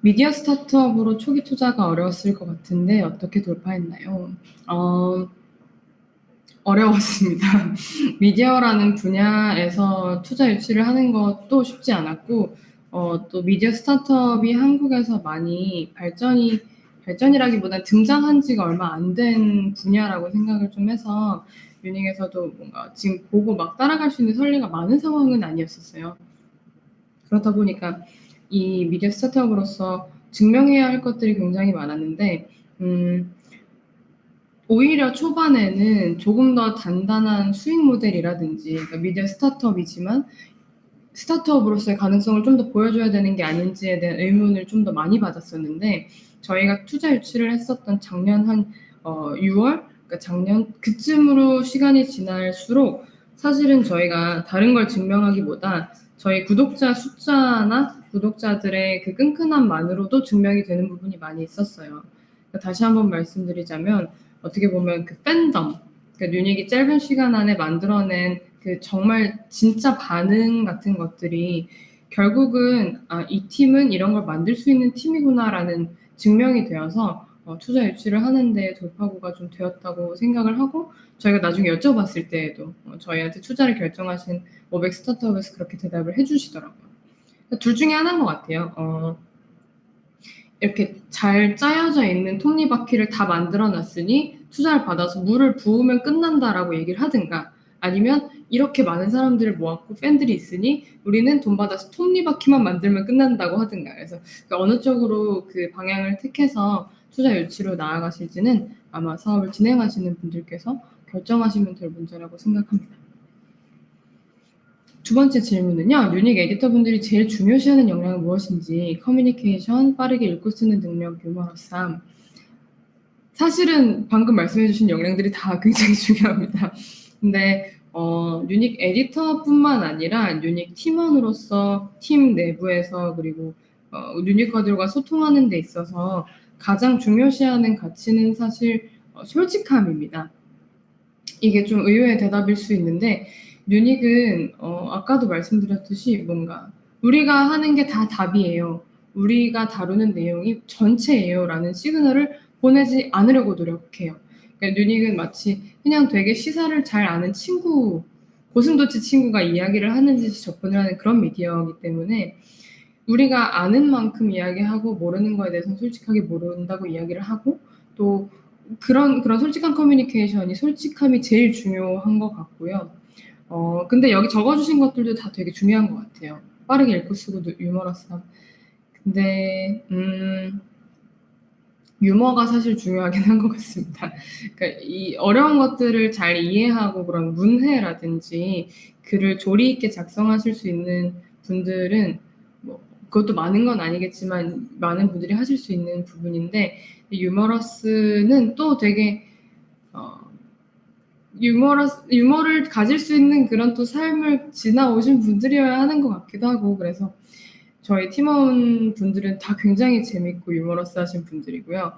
미디어 스타트업으로 초기 투자가 어려웠을 것 같은데 어떻게 돌파했나요? 어려웠습니다. 미디어라는 분야에서 투자 유치를 하는 것도 쉽지 않았고, 또 미디어 스타트업이 한국에서 많이 발전이라기보다 등장한 지가 얼마 안 된 분야라고 생각을 좀 해서 유닉에서도 뭔가 지금 보고 막 따라갈 수 있는 선례가 많은 상황은 아니었었어요. 그렇다 보니까 이 미디어 스타트업으로서 증명해야 할 것들이 굉장히 많았는데, 오히려 초반에는 조금 더 단단한 수익 모델이라든지, 그러니까 미디어 스타트업이지만 스타트업으로서의 가능성을 좀 더 보여줘야 되는 게 아닌지에 대한 의문을 좀 더 많이 받았었는데, 저희가 투자 유치를 했었던 작년 한 6월, 그러니까 작년 그쯤으로 시간이 지날수록 사실은 저희가 다른 걸 증명하기보다 저희 구독자 숫자나 구독자들의 그 끈끈함만으로도 증명이 되는 부분이 많이 있었어요. 그러니까 다시 한번 말씀드리자면, 어떻게 보면 그 팬덤, 그러니까 유닉이 짧은 시간 안에 만들어낸 그 정말 진짜 반응 같은 것들이 결국은 이 팀은 이런 걸 만들 수 있는 팀이구나라는 증명이 되어서 투자 유치를 하는데 돌파구가 좀 되었다고 생각을 하고, 저희가 나중에 여쭤봤을 때에도 저희한테 투자를 결정하신 500 스타트업에서 그렇게 대답을 해주시더라고요. 그러니까 둘 중에 하나인 것 같아요. 이렇게 잘 짜여져 있는 톱니바퀴를 다 만들어 놨으니 투자를 받아서 물을 부으면 끝난다라고 얘기를 하든가, 아니면 이렇게 많은 사람들을 모았고 팬들이 있으니 우리는 돈 받아서 톱니바퀴만 만들면 끝난다고 하든가. 그래서 어느 쪽으로 그 방향을 택해서 투자 유치로 나아가실지는 아마 사업을 진행하시는 분들께서 결정하시면 될 문제라고 생각합니다. 두 번째 질문은요. 유닉 에디터분들이 제일 중요시하는 역량은 무엇인지, 커뮤니케이션, 빠르게 읽고 쓰는 능력, 유머러스함. 사실은 방금 말씀해주신 역량들이 다 굉장히 중요합니다. 근데 유닉 에디터뿐만 아니라 유닉 팀원으로서 팀 내부에서, 그리고 유니커들과 소통하는 데 있어서 가장 중요시하는 가치는 사실 솔직함입니다. 이게 좀 의외의 대답일 수 있는데, 유닉은 아까도 말씀드렸듯이 뭔가 우리가 하는 게 다 답이에요, 우리가 다루는 내용이 전체예요 라는 시그널을 보내지 않으려고 노력해요. 그러니까 유닉은 마치 그냥 되게 시사를 잘 아는 친구, 고슴도치 친구가 이야기를 하는 듯이 접근을 하는 그런 미디어이기 때문에, 우리가 아는 만큼 이야기하고 모르는 거에 대해서는 솔직하게 모른다고 이야기를 하고, 또 그런 솔직한 커뮤니케이션이, 솔직함이 제일 중요한 것 같고요. 근데 여기 적어주신 것들도 다 되게 중요한 것 같아요. 빠르게 읽고 쓰고 유머러스함. 근데 유머가 사실 중요하긴 한 것 같습니다. 그러니까 이 어려운 것들을 잘 이해하고 그런 문해라든지 글을 조리 있게 작성하실 수 있는 분들은 그것도 많은 건 아니겠지만 많은 분들이 하실 수 있는 부분인데, 유머러스는 또 되게 유머를 가질 수 있는 그런 또 삶을 지나오신 분들이어야 하는 것 같기도 하고, 그래서 저희 팀원 분들은 다 굉장히 재밌고 유머러스하신 분들이고요.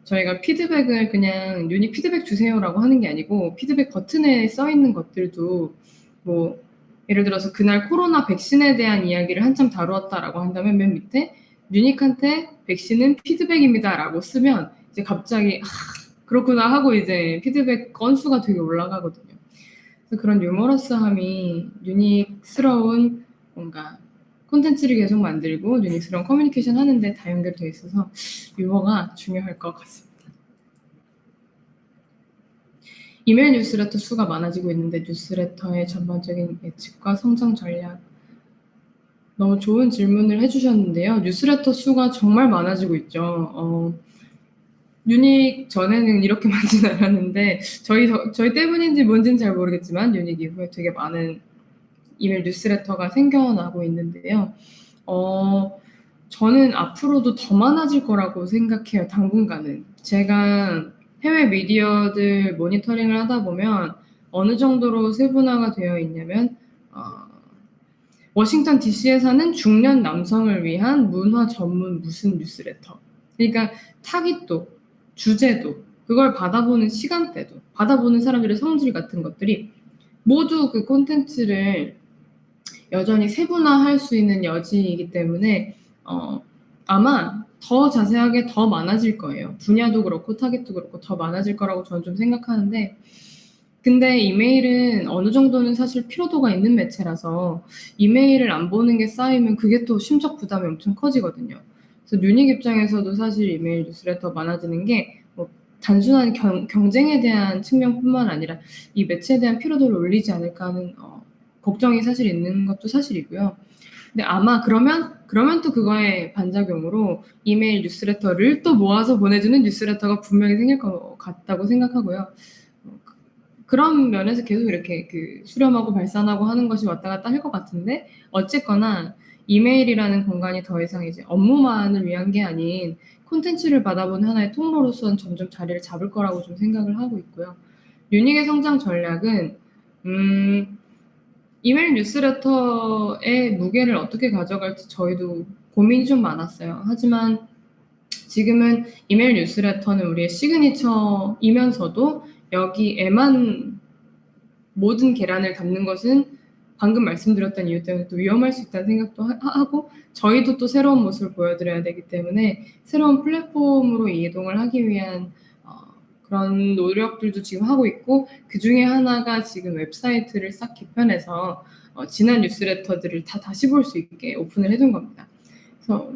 저희가 피드백을 그냥 유닉 피드백 주세요라고 하는 게 아니고, 피드백 버튼에 써 있는 것들도 뭐 예를 들어서 그날 코로나 백신에 대한 이야기를 한참 다루었다라고 한다면 맨 밑에 유닉한테 백신은 피드백입니다라고 쓰면 이제 갑자기 그렇구나 하고 이제 피드백 건수가 되게 올라가거든요. 그래서 그런 유머러스함이 유닉스러운 뭔가 콘텐츠를 계속 만들고 유닉스러운 커뮤니케이션 하는데 다 연결되어 있어서 유머가 중요할 것 같습니다. 이메일 뉴스레터 수가 많아지고 있는데 뉴스레터의 전반적인 예측과 성장 전략. 너무 좋은 질문을 해주셨는데요. 뉴스레터 수가 정말 많아지고 있죠. 유닉 전에는 이렇게 많진 않았는데 저희 때문인지 뭔지는 잘 모르겠지만 유닉 이후에 되게 많은 이메일 뉴스레터가 생겨나고 있는데요. 저는 앞으로도 더 많아질 거라고 생각해요, 당분간은. 제가 해외 미디어들 모니터링을 하다 보면 어느 정도로 세분화가 되어 있냐면, 워싱턴 DC에 사는 중년 남성을 위한 문화 전문 무슨 뉴스레터. 그러니까 타깃도, 주제도, 그걸 받아보는 시간대도, 받아보는 사람들의 성질 같은 것들이 모두 그 콘텐츠를 여전히 세분화할 수 있는 여지이기 때문에 아마 더 자세하게 더 많아질 거예요. 분야도 그렇고 타겟도 그렇고 더 많아질 거라고 저는 좀 생각하는데, 근데 이메일은 어느 정도는 사실 필요도가 있는 매체라서 이메일을 안 보는 게 쌓이면 그게 또 심적 부담이 엄청 커지거든요. 그래서 뉴닉 입장에서도 사실 이메일 뉴스레터 많아지는 게 뭐 단순한 경쟁에 대한 측면뿐만 아니라 이 매체에 대한 피로도를 올리지 않을까 하는 걱정이 사실 있는 것도 사실이고요. 근데 아마 그러면 또 그거의 반작용으로 이메일 뉴스레터를 또 모아서 보내주는 뉴스레터가 분명히 생길 것 같다고 생각하고요. 그런 면에서 계속 이렇게 수렴하고 발산하고 하는 것이 왔다 갔다 할 것 같은데, 어쨌거나 이메일이라는 공간이 더 이상 이제 업무만을 위한 게 아닌 콘텐츠를 받아보는 하나의 통로로서는 점점 자리를 잡을 거라고 좀 생각을 하고 있고요. 유닉의 성장 전략은 이메일 뉴스레터의 무게를 어떻게 가져갈지 저희도 고민이 좀 많았어요. 하지만 지금은 이메일 뉴스레터는 우리의 시그니처이면서도 여기에만 모든 계란을 담는 것은 방금 말씀드렸던 이유 때문에 또 위험할 수 있다는 생각도 하고, 저희도 또 새로운 모습을 보여드려야 되기 때문에 새로운 플랫폼으로 이동을 하기 위한 그런 노력들도 지금 하고 있고, 그 중에 하나가 지금 웹사이트를 싹 개편해서 지난 뉴스레터들을 다시 볼 수 있게 오픈을 해둔 겁니다. 그래서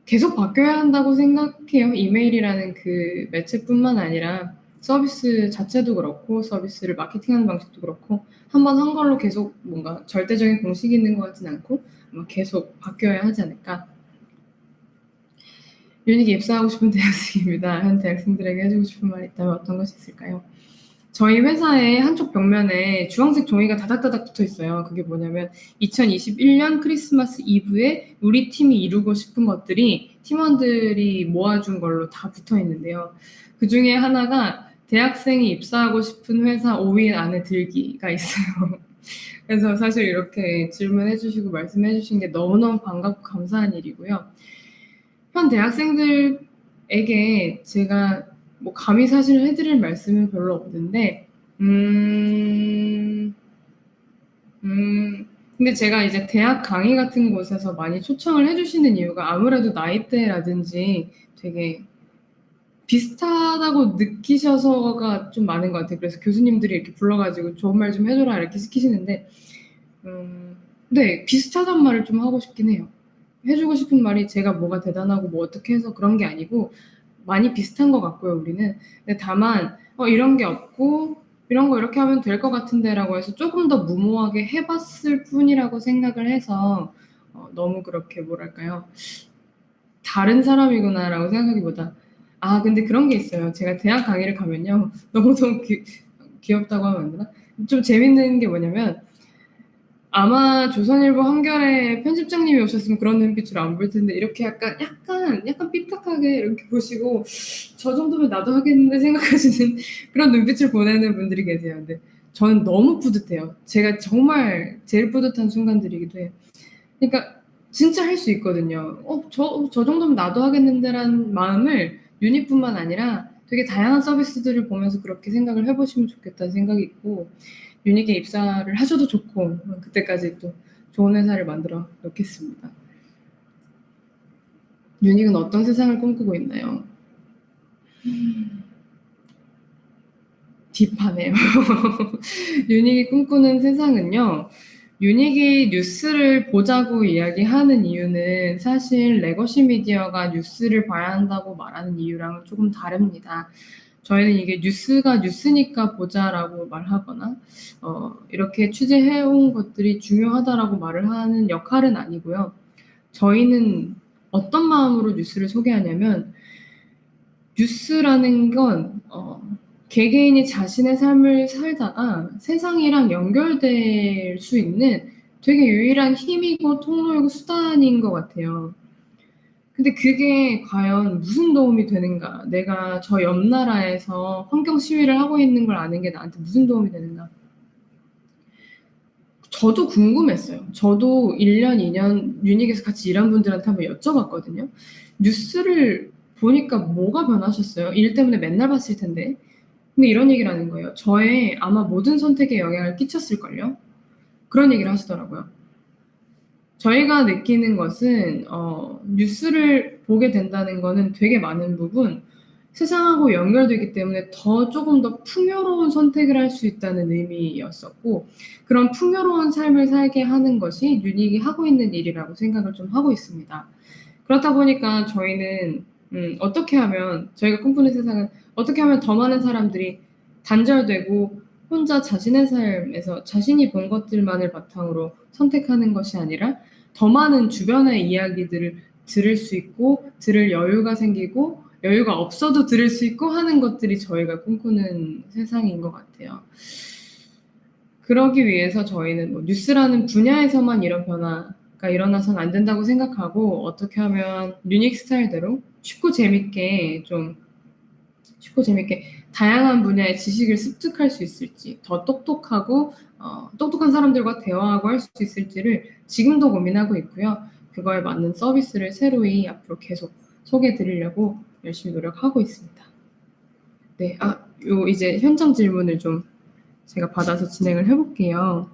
계속 바뀌어야 한다고 생각해요. 이메일이라는 그 매체뿐만 아니라 서비스 자체도 그렇고 서비스를 마케팅하는 방식도 그렇고 한번 한 걸로 계속 뭔가 절대적인 공식이 있는 것 같진 않고 아마 계속 바뀌어야 하지 않을까. 유닉에 입사하고 싶은 대학생입니다. 현 대학생들에게 해주고 싶은 말이 있다면 어떤 것이 있을까요? 저희 회사의 한쪽 벽면에 주황색 종이가 다닥다닥 붙어 있어요. 그게 뭐냐면 2021년 크리스마스 이브에 우리 팀이 이루고 싶은 것들이 팀원들이 모아준 걸로 다 붙어 있는데요. 그 중에 하나가 대학생이 입사하고 싶은 회사 5위 안에 들기가 있어요. 그래서 사실 이렇게 질문해 주시고 말씀해 주신 게 너무너무 반갑고 감사한 일이고요. 현 대학생들에게 제가 뭐 감히 사실 해드릴 말씀은 별로 없는데, 근데 제가 이제 대학 강의 같은 곳에서 많이 초청을 해주시는 이유가 아무래도 나이대라든지 되게 비슷하다고 느끼셔서가 좀 많은 것 같아요. 그래서 교수님들이 이렇게 불러가지고 좋은 말 좀 해줘라 이렇게 시키시는데, 네, 비슷하단 말을 좀 하고 싶긴 해요. 해주고 싶은 말이 제가 뭐가 대단하고 뭐 어떻게 해서 그런 게 아니고 많이 비슷한 것 같고요, 우리는. 근데 다만 이런 게 없고 이런 거 이렇게 하면 될 것 같은데 라고 해서 조금 더 무모하게 해봤을 뿐이라고 생각을 해서 너무 그렇게 뭐랄까요, 다른 사람이구나 라고 생각하기보다, 근데 그런 게 있어요. 제가 대학 강의를 가면요, 너무너무 귀엽다고 하면 안 되나? 좀 재밌는 게 뭐냐면, 아마 조선일보 한겨레 편집장님이 오셨으면 그런 눈빛으로 안 볼 텐데 이렇게 약간 삐딱하게 이렇게 보시고 저 정도면 나도 하겠는데 생각하시는 그런 눈빛을 보내는 분들이 계세요. 근데 저는 너무 뿌듯해요. 제가 정말 제일 뿌듯한 순간들이기도 해요. 그러니까 진짜 할 수 있거든요. 저 정도면 나도 하겠는데라는 마음을 유닛뿐만 아니라 되게 다양한 서비스들을 보면서 그렇게 생각을 해보시면 좋겠다는 생각이 있고, 유닉에 입사를 하셔도 좋고 그때까지 또 좋은 회사를 만들어 놓겠습니다. 유닉은 어떤 세상을 꿈꾸고 있나요? 딥하네요. 유닉이 꿈꾸는 세상은요, 유닉이 뉴스를 보자고 이야기하는 이유는 사실 레거시 미디어가 뉴스를 봐야 한다고 말하는 이유랑은 조금 다릅니다. 저희는 이게 뉴스가 뉴스니까 보자라고 말하거나 이렇게 취재해온 것들이 중요하다라고 말을 하는 역할은 아니고요. 저희는 어떤 마음으로 뉴스를 소개하냐면, 뉴스라는 건 개개인이 자신의 삶을 살다가 세상이랑 연결될 수 있는 되게 유일한 힘이고 통로이고 수단인 것 같아요. 근데 그게 과연 무슨 도움이 되는가? 내가 저 옆 나라에서 환경 시위를 하고 있는 걸 아는 게 나한테 무슨 도움이 되는가? 저도 궁금했어요. 저도 1년, 2년 유닉에서 같이 일한 분들한테 한번 여쭤봤거든요. 뉴스를 보니까 뭐가 변하셨어요? 일 때문에 맨날 봤을 텐데. 근데 이런 얘기를 하는 거예요. 저의 아마 모든 선택에 영향을 끼쳤을걸요? 그런 얘기를 하시더라고요. 저희가 느끼는 것은 뉴스를 보게 된다는 거는 되게 많은 부분 세상하고 연결되기 때문에 조금 더 풍요로운 선택을 할 수 있다는 의미였었고, 그런 풍요로운 삶을 살게 하는 것이 유닉이 하고 있는 일이라고 생각을 좀 하고 있습니다. 그렇다 보니까 저희는 어떻게 하면, 저희가 꿈꾸는 세상은 어떻게 하면 더 많은 사람들이 단절되고 혼자 자신의 삶에서 자신이 본 것들만을 바탕으로 선택하는 것이 아니라 더 많은 주변의 이야기들을 들을 수 있고, 들을 여유가 생기고, 여유가 없어도 들을 수 있고 하는 것들이 저희가 꿈꾸는 세상인 것 같아요. 그러기 위해서 저희는 뭐 뉴스라는 분야에서만 이런 변화가 일어나서는 안 된다고 생각하고, 어떻게 하면 유닉 스타일대로 쉽고 재밌게 다양한 분야의 지식을 습득할 수 있을지, 더 똑똑한 사람들과 대화하고 할 수 있을지를 지금도 고민하고 있고요. 그거에 맞는 서비스를 새로이 앞으로 계속 소개해 드리려고 열심히 노력하고 있습니다. 네, 이제 현장 질문을 좀 제가 받아서 진행을 해볼게요.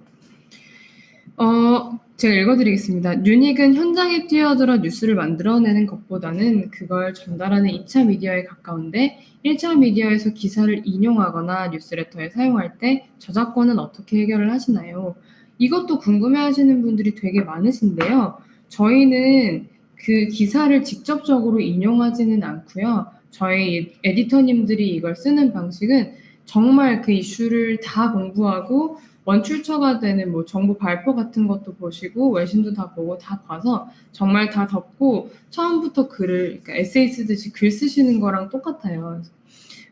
제가 읽어드리겠습니다. 유닉은 현장에 뛰어들어 뉴스를 만들어내는 것보다는 그걸 전달하는 2차 미디어에 가까운데, 1차 미디어에서 기사를 인용하거나 뉴스레터에 사용할 때 저작권은 어떻게 해결을 하시나요? 이것도 궁금해하시는 분들이 되게 많으신데요. 저희는 그 기사를 직접적으로 인용하지는 않고요. 저희 에디터님들이 이걸 쓰는 방식은 정말 그 이슈를 다 공부하고 원출처가 되는 뭐 정보 발표 같은 것도 보시고 외신도 다 보고 다 봐서 정말 다 덮고 처음부터 그러니까 에세이 쓰듯이 글 쓰시는 거랑 똑같아요.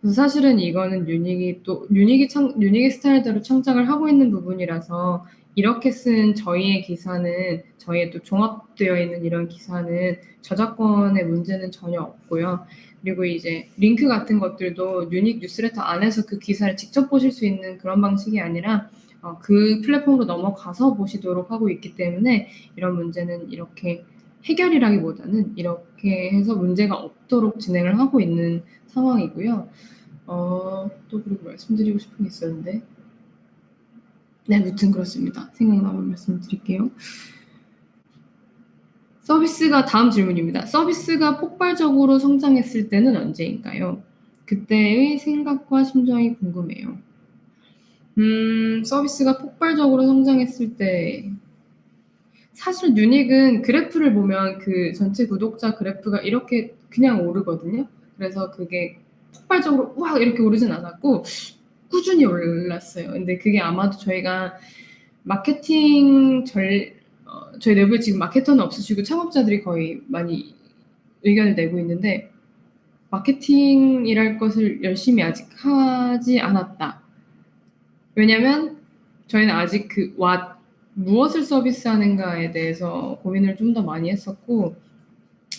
그래서 사실은 이거는 유닉이 스타일대로 창작을 하고 있는 부분이라서, 이렇게 쓴 저희의 기사는, 저희의 또 종합되어 있는 이런 기사는 저작권의 문제는 전혀 없고요. 그리고 이제 링크 같은 것들도 유닉 뉴스레터 안에서 그 기사를 직접 보실 수 있는 그런 방식이 아니라 그 플랫폼으로 넘어가서 보시도록 하고 있기 때문에, 이런 문제는 이렇게 해결이라기보다는 이렇게 해서 문제가 없도록 진행을 하고 있는 상황이고요. 또 그리고 말씀드리고 싶은 게 있었는데, 네, 무튼 그렇습니다. 생각나면 말씀드릴게요. 다음 질문입니다. 서비스가 폭발적으로 성장했을 때는 언제인가요? 그때의 생각과 심정이 궁금해요. 서비스가 폭발적으로 성장했을 때, 사실 유닉은 그래프를 보면 그 전체 구독자 그래프가 이렇게 그냥 오르거든요. 그래서 그게 폭발적으로 우와 이렇게 오르진 않았고 꾸준히 올랐어요. 근데 그게 아마도 저희가 저희 내부에 지금 마케터는 없으시고 창업자들이 거의 많이 의견을 내고 있는데, 마케팅이랄 것을 열심히 아직 하지 않았다. 왜냐면 저희는 아직 무엇을 서비스하는가에 대해서 고민을 좀 더 많이 했었고,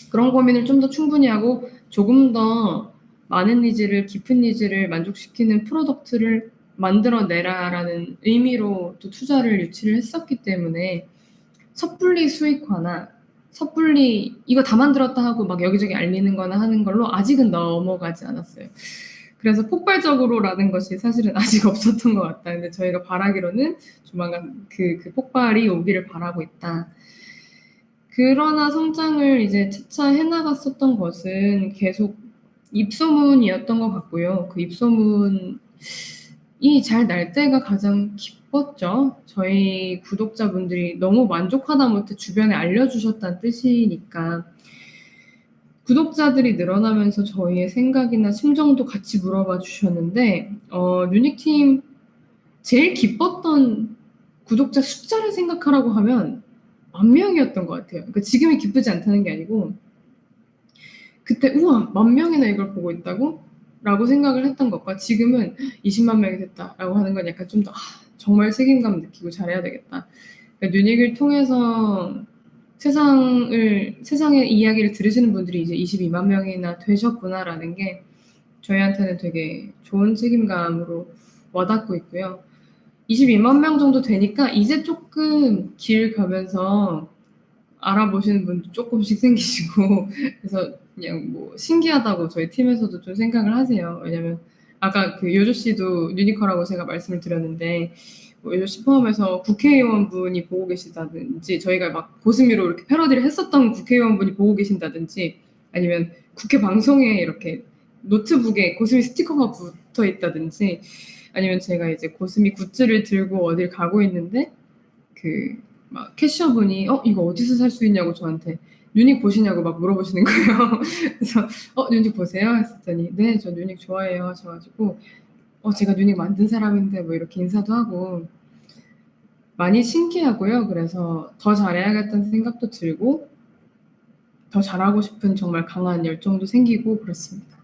그런 고민을 좀 더 충분히 하고 조금 더 많은 깊은 니즈를 만족시키는 프로덕트를 만들어내라라는 의미로 또 투자를 유치를 했었기 때문에, 섣불리 수익화나 섣불리 이거 다 만들었다 하고 막 여기저기 알리는 거나 하는 걸로 아직은 넘어가지 않았어요. 그래서 폭발적으로라는 것이 사실은 아직 없었던 것 같다. 근데 저희가 바라기로는 조만간 그 폭발이 오기를 바라고 있다. 그러나 성장을 이제 차차 해나갔었던 것은 계속 입소문이었던 것 같고요. 그 입소문이 잘 날 때가 가장 기뻤죠. 저희 구독자분들이 너무 만족하다 못해 주변에 알려주셨다는 뜻이니까. 구독자들이 늘어나면서 저희의 생각이나 심정도 같이 물어봐 주셨는데, 유닉팀 제일 기뻤던 구독자 숫자를 생각하라고 하면 10,000명이었던 것 같아요. 그러니까 지금이 기쁘지 않다는 게 아니고, 그때 우와 10,000명이나 이걸 보고 있다고? 라고 생각을 했던 것과 지금은 20만 명이 됐다라고 하는 건 약간 좀 더 정말 책임감 느끼고 잘해야 되겠다. 그러니까 유닉을 통해서 세상의 이야기를 들으시는 분들이 이제 22만 명이나 되셨구나라는 게 저희한테는 되게 좋은 책임감으로 와닿고 있고요. 22만 명 정도 되니까 이제 조금 길 가면서 알아보시는 분도 조금씩 생기시고 그래서 그냥 뭐 신기하다고 저희 팀에서도 좀 생각을 하세요. 왜냐면 아까 그 요조 씨도 유니커라고 제가 말씀을 드렸는데, 뭐 요시 포함해서 국회의원분이 보고 계시다든지 저희가 막 고스미로 이렇게 패러디를 했었던 국회의원분이 보고 계신다든지 아니면 국회 방송에 이렇게 노트북에 고스미 스티커가 붙어 있다든지 아니면 제가 이제 고스미 굿즈를 들고 어딜 가고 있는데 그 막 캐셔분이 이거 어디서 살 수 있냐고 저한테 뉴닉 보시냐고 막 물어보시는 거예요. 그래서 뉴닉 보세요? 했었더니 네, 저 뉴닉 좋아해요 하셔가지고 제가 뉴닉 만든 사람인데 뭐 이렇게 인사도 하고 많이 신기하고요. 그래서 더 잘해야겠다는 생각도 들고 더 잘하고 싶은 정말 강한 열정도 생기고 그렇습니다.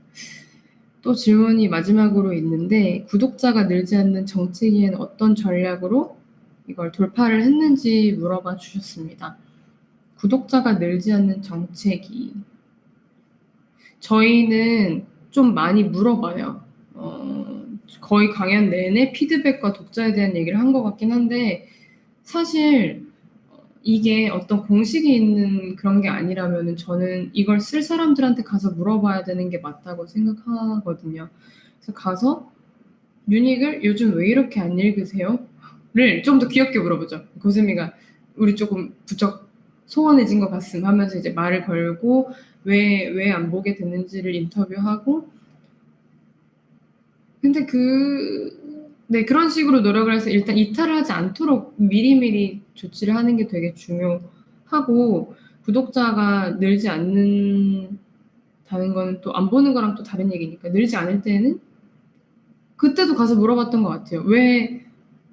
또 질문이 마지막으로 있는데 구독자가 늘지 않는 정체기엔 어떤 전략으로 이걸 돌파를 했는지 물어봐 주셨습니다. 구독자가 늘지 않는 정체기. 저희는 좀 많이 물어봐요. 거의 강연 내내 피드백과 독자에 대한 얘기를 한 것 같긴 한데 사실 이게 어떤 공식이 있는 그런 게 아니라면은 저는 이걸 쓸 사람들한테 가서 물어봐야 되는 게 맞다고 생각하거든요. 그래서 가서 "뉴닉을 요즘 왜 이렇게 안 읽으세요?" 를 좀 더 귀엽게 물어보죠. 고스미가 우리 조금 부쩍 소원해진 것 같음 하면서 이제 말을 걸고 왜 안 보게 됐는지를 인터뷰하고 근데 그런 식으로 노력을 해서 일단 이탈을 하지 않도록 미리미리 조치를 하는 게 되게 중요하고 구독자가 늘지 않는다는 거는 또 안 보는 거랑 또 다른 얘기니까 늘지 않을 때는 그때도 가서 물어봤던 것 같아요. "왜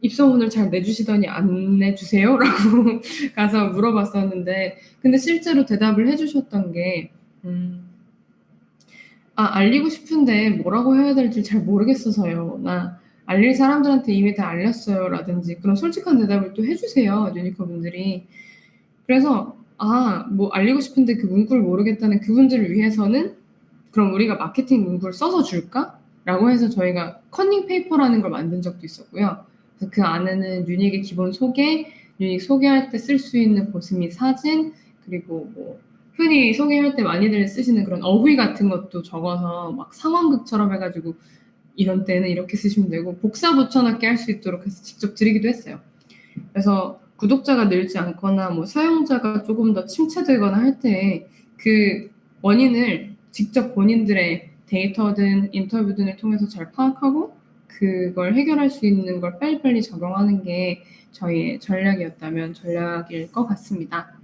입소문을 잘 내주시더니 안 내주세요?" 라고 가서 물어봤었는데 근데 실제로 대답을 해주셨던 게 알리고 싶은데 뭐라고 해야 될지 잘 모르겠어서요. 나 알릴 사람들한테 이미 다 알렸어요. 라든지 그런 솔직한 대답을 또 해주세요. 유니커 분들이. 그래서 뭐 알리고 싶은데 그 문구를 모르겠다는 그분들을 위해서는 그럼 우리가 마케팅 문구를 써서 줄까? 라고 해서 저희가 커닝 페이퍼라는 걸 만든 적도 있었고요. 그래서 그 안에는 유닉의 기본 소개, 유닉 소개할 때 쓸 수 있는 고스미 사진, 그리고 뭐 흔히 소개할 때 많이들 쓰시는 그런 어휘 같은 것도 적어서 막 상황극처럼 해가지고 이런 때는 이렇게 쓰시면 되고 복사 붙여넣기 할 수 있도록 해서 직접 드리기도 했어요. 그래서 구독자가 늘지 않거나 뭐 사용자가 조금 더 침체되거나 할 때 그 원인을 직접 본인들의 데이터든 인터뷰 등을 통해서 잘 파악하고 그걸 해결할 수 있는 걸 빨리빨리 적용하는 게 저희의 전략이었다면 전략일 것 같습니다.